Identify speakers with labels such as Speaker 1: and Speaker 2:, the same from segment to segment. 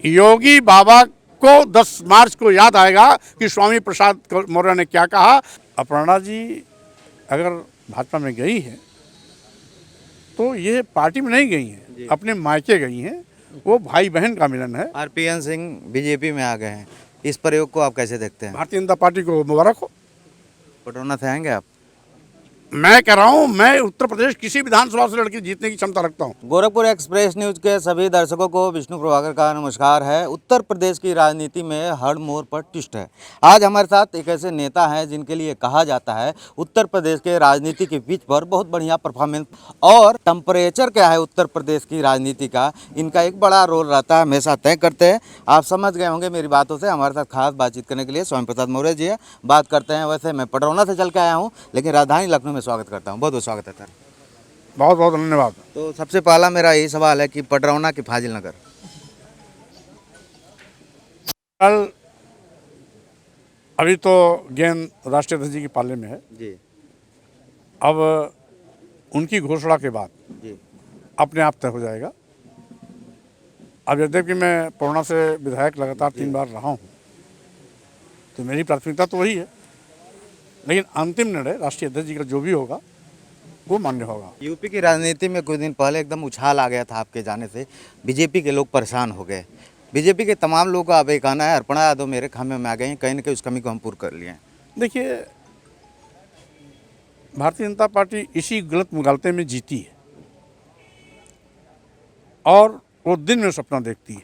Speaker 1: योगी बाबा को 10 मार्च को याद आएगा कि स्वामी प्रसाद मौर्य ने क्या कहा। अपर्णा जी अगर भाजपा में गई हैं तो ये पार्टी में नहीं गई हैं, अपने मायके गई हैं। वो भाई बहन का मिलन है।
Speaker 2: आरपीएन सिंह बीजेपी में आ गए हैं, इस प्रयोग को आप कैसे देखते हैं?
Speaker 1: भारतीय जनता पार्टी को मुबारक हो।
Speaker 2: पटौना से आएंगे आप?
Speaker 1: मैं कह रहा हूं, मैं उत्तर प्रदेश किसी विधानसभा से लड़के जीतने की क्षमता रखता हूं।
Speaker 2: गोरखपुर एक्सप्रेस न्यूज के सभी दर्शकों को विष्णु प्रभाकर का नमस्कार है। उत्तर प्रदेश की राजनीति में हर मोड़ पर ट्विस्ट है। आज हमारे साथ एक ऐसे नेता हैं जिनके लिए कहा जाता है उत्तर प्रदेश के राजनीति के पिच पर बहुत बढ़िया परफॉर्मेंस और टेम्परेचर क्या है उत्तर प्रदेश की राजनीति का, इनका एक बड़ा रोल रहता है, हमेशा तय करते हैं। आप समझ गए होंगे मेरी बातों से। हमारे साथ खास बातचीत करने के लिए स्वामी प्रसाद मौर्य जी है, बात करते हैं। वैसे मैं पटौना से चल के आया हूँ, लेकिन राजधानी लखनऊ में स्वागत करता हूँ। बहुत बहुत स्वागत है सर।
Speaker 1: बहुत बहुत धन्यवाद।
Speaker 2: तो सबसे पहला मेरा यही सवाल है कि पटरौना की फाजिल नगर,
Speaker 1: कल अभी तो गेंद राष्ट्रीय अध्यक्ष जी के पाले में है
Speaker 2: जी
Speaker 1: अब उनकी घोषणा के बाद
Speaker 2: जी
Speaker 1: अपने आप तय हो जाएगा। अब यद्यपि मैं पटौना से विधायक लगातार 3 बार रहा हूँ तो मेरी प्राथमिकता तो वही है, लेकिन अंतिम निर्णय राष्ट्रीय अध्यक्ष जी का जो भी होगा वो मान्य होगा।
Speaker 2: यूपी की राजनीति में कुछ दिन पहले एकदम उछाल आ गया था आपके जाने से, बीजेपी के लोग परेशान हो गए। बीजेपी के तमाम लोगों का अब एक कहना है अर्पणा यादव मेरे खामे में आ गए हैं, कहीं ना कहीं उस कमी को हम पूरा कर लिए हैं।
Speaker 1: देखिए, भारतीय जनता पार्टी इसी गलत मुगालते में जीती है और वो दिन में सपना देखती है,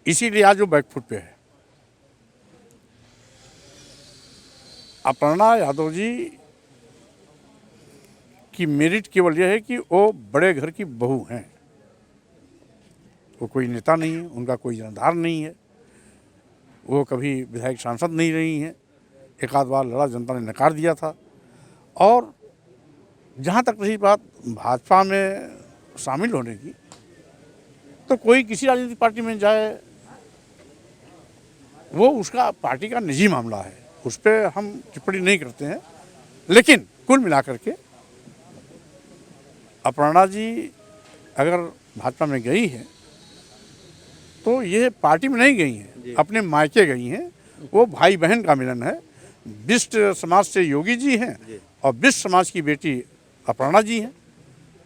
Speaker 1: इसीलिए आज वो बैकफुट पे है। अपर्णा यादव जी की मेरिट केवल यह है कि वो बड़े घर की बहू हैं। वो कोई नेता नहीं है, उनका कोई जनाधार नहीं है, वो कभी विधायक सांसद नहीं रही हैं। एक आध बार लड़ा, जनता ने नकार दिया था। और जहाँ तक रही बात भाजपा में शामिल होने की, तो कोई किसी राजनीतिक पार्टी में जाए वो उसका पार्टी का निजी मामला है, उस पर हम टिप्पणी नहीं करते हैं। लेकिन कुल मिलाकर के अपर्णा जी अगर भाजपा में गई हैं तो ये पार्टी में नहीं गई हैं, अपने मायके गई हैं। वो भाई बहन का मिलन है। बिष्ट समाज से योगी जी हैं और बिष्ट समाज की बेटी अपर्णा जी हैं,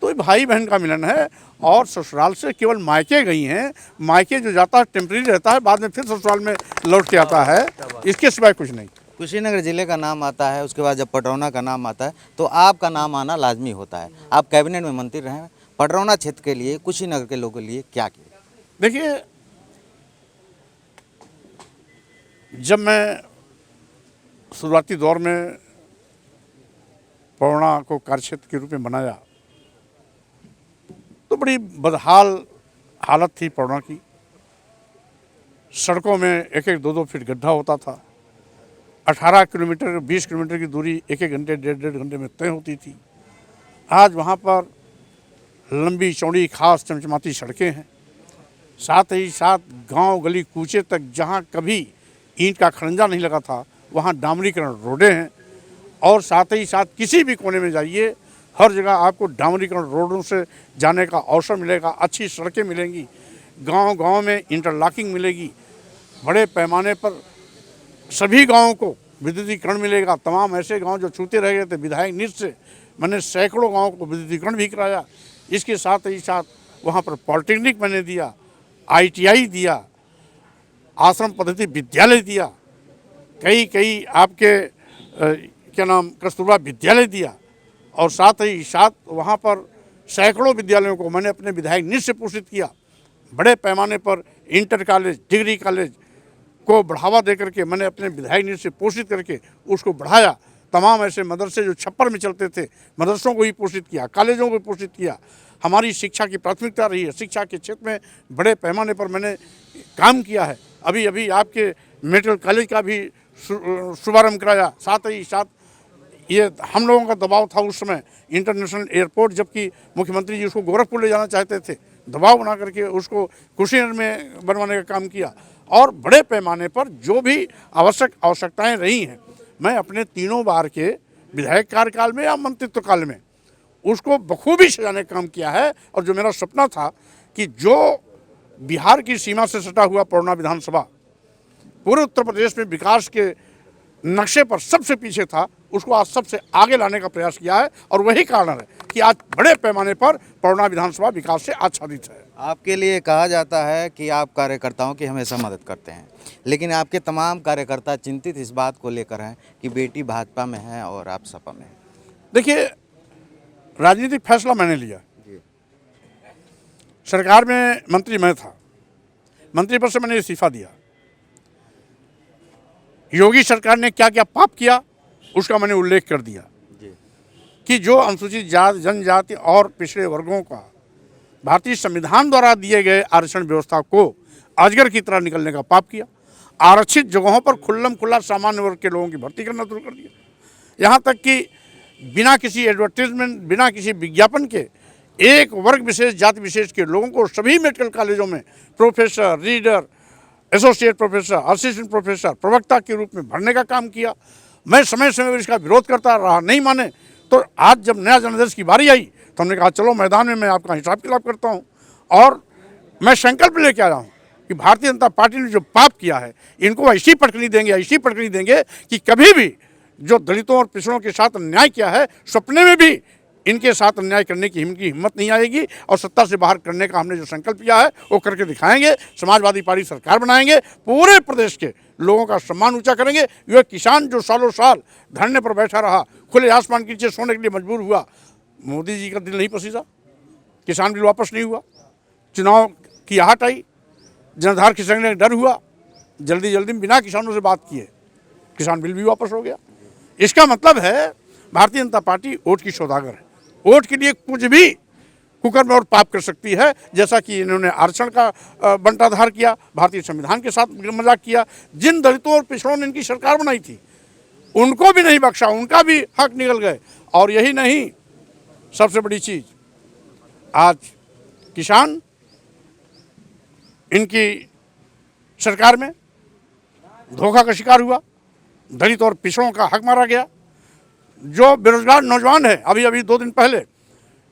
Speaker 1: तो ये भाई बहन का मिलन है। और ससुराल से केवल मायके गई हैं। मायके जो जाता है टेम्परेरी रहता है, बाद में फिर ससुराल में लौट के आता है, इसके सिवाय कुछ नहीं।
Speaker 2: कुशीनगर जिले का नाम आता है, उसके बाद जब पटरौना का नाम आता है तो आपका नाम आना लाजमी होता है। आप कैबिनेट में मंत्री रहे हैं, पटरौना क्षेत्र के लिए, कुशीनगर के लोगों के लिए क्या किया?
Speaker 1: देखिए, जब मैं शुरुआती दौर में पटरौना को कार्यक्षेत्र के रूप में बनाया तो बड़ी बदहाल हालत थी पटरौना की। सड़कों में 1-1, 2-2 फीट गड्ढा होता था। 18 किलोमीटर 20 किलोमीटर की दूरी 1-1 घंटे 1.5 घंटे में तय होती थी। आज वहाँ पर लंबी चौड़ी खास चमचमाती सड़कें हैं। साथ ही साथ गांव गली कूचे तक जहाँ कभी ईंट का खड़ंजा नहीं लगा था वहाँ डामरीकरण रोडें हैं। और साथ ही साथ किसी भी कोने में जाइए, हर जगह आपको डामरीकरण रोडों से जाने का अवसर मिलेगा। अच्छी सड़कें मिलेंगी, गांव-गांव में इंटरलॉकिंग मिलेगी। बड़े पैमाने पर सभी गांवों को विद्युतीकरण मिलेगा। तमाम ऐसे गांव जो छूते रह गए थे, विधायक निधि से मैंने सैकड़ों गाँव को विद्युतीकरण भी कराया। इसके साथ ही साथ वहाँ पर पॉलिटेक्निक मैंने दिया, ITI दिया, आश्रम पद्धति विद्यालय दिया, कई आपके क्या नाम कस्तूरबा विद्यालय दिया। और साथ ही साथ वहाँ पर सैकड़ों विद्यालयों को मैंने अपने विधायक निधि से पोषित किया। बड़े पैमाने पर इंटर कॉलेज, डिग्री कॉलेज को बढ़ावा दे करके मैंने अपने विधायक निधि से पोषित करके उसको बढ़ाया। तमाम ऐसे मदरसे जो छप्पर में चलते थे, मदरसों को भी पोषित किया, कॉलेजों को पोषित किया। हमारी शिक्षा की प्राथमिकता रही है। शिक्षा के क्षेत्र में बड़े पैमाने पर मैंने काम किया है। अभी आपके मेडिकल कॉलेज का भी शुभारम्भ कराया। साथ ही साथ ये हम लोगों का दबाव था उस समय इंटरनेशनल एयरपोर्ट, जबकि मुख्यमंत्री जी उसको गोरखपुर ले जाना चाहते थे, दबाव बना करके उसको कुशीनगर में बनवाने का काम किया। और बड़े पैमाने पर जो भी आवश्यकताएं रही हैं, मैं अपने 3 बार के विधायक कार्यकाल में या मंत्रित्व काल में उसको बखूबी सजाने का काम किया है। और जो मेरा सपना था कि जो बिहार की सीमा से सटा हुआ पौरना विधानसभा पूरे उत्तर प्रदेश में विकास के नक्शे पर सबसे पीछे था, उसको आज सबसे आगे लाने का प्रयास किया है। और वही कारण है कि आज बड़े पैमाने पर पौरना विधानसभा विकास से आच्छादित है।
Speaker 2: आपके लिए कहा जाता है कि आप कार्यकर्ताओं की हमेशा मदद करते हैं, लेकिन आपके तमाम कार्यकर्ता चिंतित इस बात को लेकर हैं कि बेटी भाजपा में है और आप सपा में हैं।
Speaker 1: देखिए, राजनीतिक फैसला मैंने लिया। सरकार में मंत्री मैं था, मंत्री पद से मैंने इस्तीफा दिया। योगी सरकार ने क्या क्या पाप किया उसका मैंने उल्लेख कर दिया कि जो अनुसूचित जाति, जनजाति और पिछड़े वर्गों का भारतीय संविधान द्वारा दिए गए आरक्षण व्यवस्था को अजगर की तरह निकलने का पाप किया। आरक्षित जगहों पर खुल्लम खुल्ला सामान्य वर्ग के लोगों की भर्ती करना शुरू कर दिया। यहाँ तक कि बिना किसी एडवर्टीजमेंट, बिना किसी विज्ञापन के एक वर्ग विशेष, जाति विशेष के लोगों को सभी मेडिकल कॉलेजों में professor, reader, associate professor, assistant professor, प्रवक्ता के रूप में भरने का काम किया। मैं समय समय पर इसका विरोध करता रहा, नहीं माने तो आज जब नया जनादेश की बारी आई तो हमने कहा चलो मैदान में मैं आपका हिसाब किताब करता हूँ। और मैं संकल्प लेके आया हूँ कि भारतीय जनता पार्टी ने जो पाप किया है इनको ऐसी पटकनी देंगे, ऐसी पटकनी देंगे कि कभी भी जो दलितों और पिछड़ों के साथ अन्याय किया है, सपने में भी इनके साथ अन्याय करने की इनकी हिम्मत नहीं आएगी। और सत्ता से बाहर करने का हमने जो संकल्प किया है वो करके दिखाएंगे। समाजवादी पार्टी सरकार बनाएंगे, पूरे प्रदेश के लोगों का सम्मान ऊंचा करेंगे। यह किसान जो सालों साल धरने पर बैठा रहा, खुले आसमान के नीचे सोने के लिए मजबूर हुआ, मोदी जी का दिल नहीं पसीजा, किसान बिल वापस नहीं हुआ, चुनाव की आहट आई, जनाधार खिसकने का डर हुआ, जल्दी जल्दी में बिना किसानों से बात किए किसान बिल भी वापस हो गया। इसका मतलब है भारतीय जनता पार्टी वोट की सौदागर है, वोट के लिए कुछ भी कुकर्म और पाप कर सकती है। जैसा कि इन्होंने आरक्षण का बंटाधार किया, भारतीय संविधान के साथ मजाक किया। जिन दलितों और पिछड़ों ने इनकी सरकार बनाई थी उनको भी नहीं बख्शा, उनका भी हक निकल गए। और यही नहीं, सबसे बड़ी चीज, आज किसान इनकी सरकार में धोखा का शिकार हुआ, दलित और पिछड़ों का हक मारा गया। जो बेरोजगार नौजवान है, अभी अभी 2 दिन पहले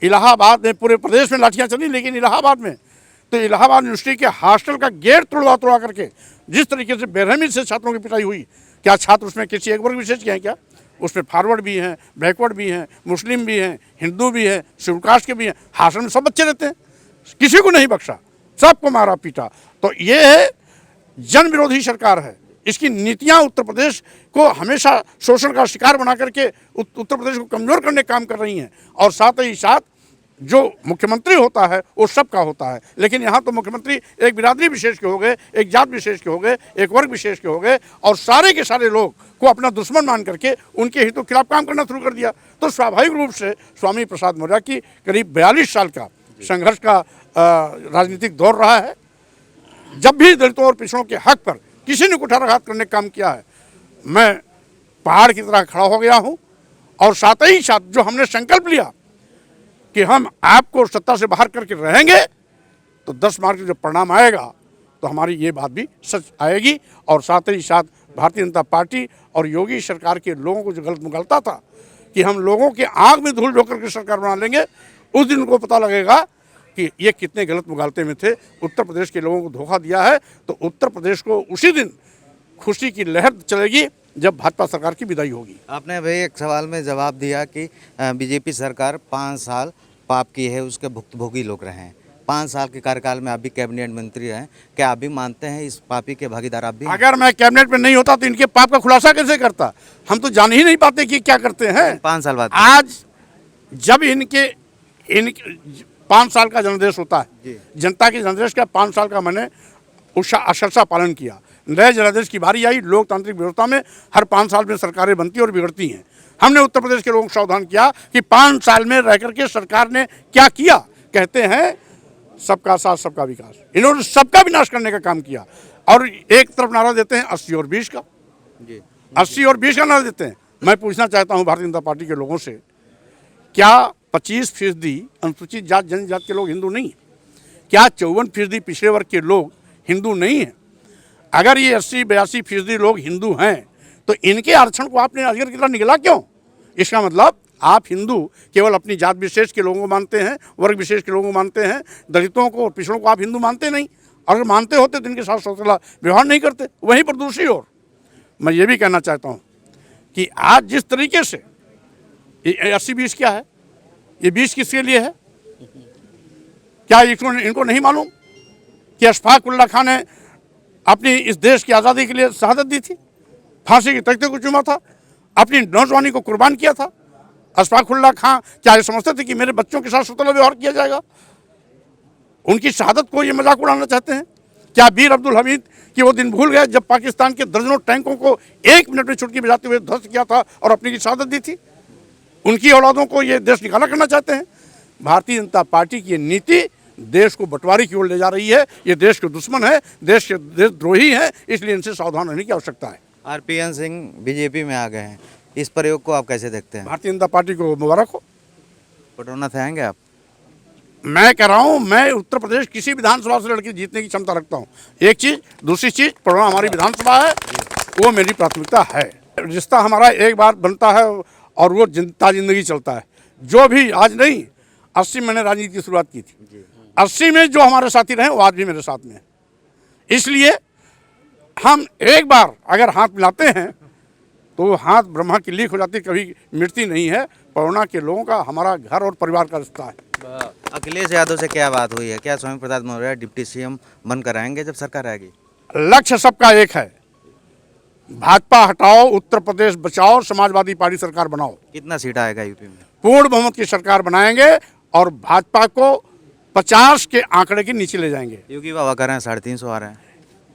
Speaker 1: इलाहाबाद में, पूरे प्रदेश में लाठियां चली, लेकिन इलाहाबाद में तो इलाहाबाद यूनिवर्सिटी के हॉस्टल का गेट तोड़वा करके जिस तरीके से बेरहमी से छात्रों की पिटाई हुई, क्या छात्र उसमें किसी एक वर्ग विशेष के हैं क्या? उसमें फॉरवर्ड भी हैं, बैकवर्ड भी हैं, मुस्लिम भी हैं, हिंदू भी हैं, शेड्यूल कास्ट के भी हैं। हॉस्टल में सब बच्चे रहते हैं, किसी को नहीं बख्शा, सबको मारा पीटा। तो ये है जन विरोधी सरकार है। इसकी नीतियां उत्तर प्रदेश को हमेशा शोषण का शिकार बना करके उत्तर प्रदेश को कमजोर करने का काम कर रही हैं। और साथ ही साथ जो मुख्यमंत्री होता है वो सबका होता है, लेकिन यहाँ तो मुख्यमंत्री एक बिरादरी विशेष के हो गए, एक जात विशेष के हो गए, एक वर्ग विशेष के हो गए, और सारे के सारे लोग को अपना दुश्मन मान करके उनके हितों के खिलाफ काम करना शुरू कर दिया। तो स्वाभाविक रूप से स्वामी प्रसाद मौर्य की करीब 42 साल का संघर्ष का राजनीतिक दौर रहा है। जब भी दलितों और पिछड़ों के हक पर किसी ने कुठाराघात करने का काम किया है, मैं पहाड़ की तरह खड़ा हो गया हूं। और साथ ही साथ जो हमने संकल्प लिया कि हम आपको सत्ता से बाहर करके रहेंगे, तो 10 मार्च जब परिणाम आएगा तो हमारी ये बात भी सच आएगी। और साथ ही साथ भारतीय जनता पार्टी और योगी सरकार के लोगों को जो गलत मुगलता था कि हम लोगों के आंख में धूल झोंक करके सरकार बना लेंगे, उस दिन उनको पता लगेगा कि ये कितने गलत मुगालते में थे। उत्तर प्रदेश के लोगों को धोखा दिया है, तो उत्तर प्रदेश को उसी दिन खुशी की लहर चलेगी जब भाजपा सरकार की विदाई होगी।
Speaker 2: आपने अभी एक सवाल में जवाब दिया कि बीजेपी सरकार 5 साल पाप की है, उसके भुक्तभोगी लोग रहे हैं। 5 साल के कार्यकाल में आप भी कैबिनेट मंत्री हैं, क्या आप भी मानते हैं इस पापी के भागीदार आप भी?
Speaker 1: अगर मैं कैबिनेट में नहीं होता तो इनके पाप का खुलासा कैसे करता? हम तो जान ही नहीं पाते कि क्या करते हैं।
Speaker 2: 5 साल बाद
Speaker 1: आज जब इनके 5 साल का जनादेश होता है, जनता के जनादेश का 5 साल का मैंने अक्षरशः पालन किया। नए जनादेश की बारी आई, लोकतांत्रिक व्यवस्था में हर 5 साल में सरकारें बनती और बिगड़ती हैं। हमने उत्तर प्रदेश के लोगों को सावधान किया कि 5 साल में रह करके सरकार ने क्या किया। कहते हैं सबका साथ सबका विकास, इन्होंने सबका विनाश करने का काम किया। और एक तरफ नारा देते हैं 80 और 20 का, 80 और 20 का नारा देते हैं। मैं पूछना चाहता हूँ भारतीय जनता पार्टी के लोगों से, क्या 25% अनुसूचित जात जनजाति के लोग हिंदू नहीं है? क्या 54% पिछड़े वर्ग के लोग हिंदू नहीं हैं? अगर ये 80-82% लोग हिंदू हैं तो इनके आरक्षण को आपने अजगर की तरह निगला क्यों? इसका मतलब आप हिंदू केवल अपनी जात विशेष के लोगों को मानते हैं, वर्ग विशेष के लोगों को मानते हैं, दलितों को और पिछड़ों को आप हिंदू मानते नहीं। और अगर मानते होते तो इनके साथ सौतेला व्यवहार नहीं करते। वहीं पर दूसरी ओर मैं ये भी कहना चाहता हूँ कि आज जिस तरीके से ये 80-20 क्या है, ये 20 किसके लिए है? क्या इनको नहीं मालूम कि अशफाक उल्ला खान ने अपनी इस देश की आज़ादी के लिए शहादत दी थी, फांसी के तख्ते को चूमा था, अपनी नौजवानी को कुर्बान किया था। अशफाक उल्ला खान क्या ये समझते थे कि मेरे बच्चों के साथ सौतेला व्यवहार किया जाएगा? उनकी शहादत को ये मजाक उड़ाना चाहते हैं? क्या वीर अब्दुल हमीद कि वो दिन भूल गए जब पाकिस्तान के दर्जनों टैंकों को 1 मिनट में चुटकी बजाते हुए ध्वस्त किया था और अपनी की शहादत दी थी? उनकी औलादों को ये देश निकाला करना चाहते हैं। भारतीय जनता पार्टी की नीति देश को बंटवारे की ओर ले जा रही है। ये देश के दुश्मन है, देश के देशद्रोही है, इसलिए इनसे सावधान रहने की आवश्यकता है।
Speaker 2: आरपीएन सिंह बीजेपी में आ गए हैं, इस प्रयोग को आप कैसे देखते हैं?
Speaker 1: भारतीय जनता पार्टी को मुबारक हो।
Speaker 2: पटौना से आएंगे आप?
Speaker 1: मैं कह रहा हूँ, मैं उत्तर प्रदेश किसी विधानसभा से लड़के जीतने की क्षमता रखता हूँ। एक चीज़, दूसरी चीज़, पटौना हमारी विधानसभा है, वो मेरी प्राथमिकता है। रिश्ता हमारा एक बार बनता है और वो जिंदगी चलता है। जो भी आज नहीं, 80 मैंने राजनीति की शुरुआत की थी, 80 में जो हमारे साथी रहे वो आज भी मेरे साथ में हैं। इसलिए हम एक बार अगर हाथ मिलाते हैं तो वो हाथ ब्रह्मा की लीक हो जाती, कभी मिटती नहीं है। पटौना के लोगों का हमारा घर और परिवार का रिश्ता है।
Speaker 2: अखिलेश यादव से क्या बात हुई है? क्या स्वामी प्रसाद मौर्य डिप्टी सीएम बनकर आएंगे जब सरकार आएगी?
Speaker 1: लक्ष्य सबका एक है, भाजपा हटाओ, उत्तर प्रदेश बचाओ, समाजवादी पार्टी सरकार बनाओ।
Speaker 2: कितना सीट आएगा यूपी में?
Speaker 1: पूर्ण बहुमत की सरकार बनाएंगे और भाजपा को 50 के आंकड़े के नीचे ले जाएंगे।
Speaker 2: योगी बाबा कह रहे हैं 350 आ रहे हैं।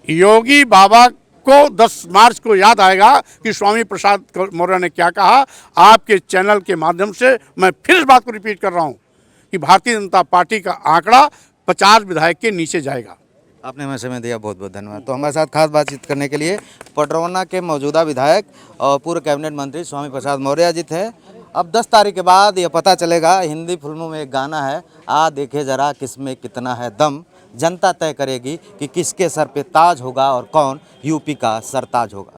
Speaker 1: योगी बाबा को 10 मार्च को याद आएगा कि स्वामी प्रसाद मौर्य ने क्या कहा। आपके चैनल के माध्यम से मैं फिर इस बात को रिपीट कर रहा हूं कि भारतीय जनता पार्टी का आंकड़ा 50 विधायक के नीचे जाएगा।
Speaker 2: आपने हमें समय दिया, बहुत बहुत धन्यवाद। तो हमारे साथ खास बातचीत करने के लिए पटरौना के मौजूदा विधायक और पूर्व कैबिनेट मंत्री स्वामी प्रसाद मौर्य जी थे। अब 10 तारीख के बाद यह पता चलेगा। हिंदी फिल्मों में एक गाना है, आ देखे जरा किसमें कितना है दम। जनता तय करेगी कि किसके सर पे ताज होगा और कौन यूपी का सरताज होगा।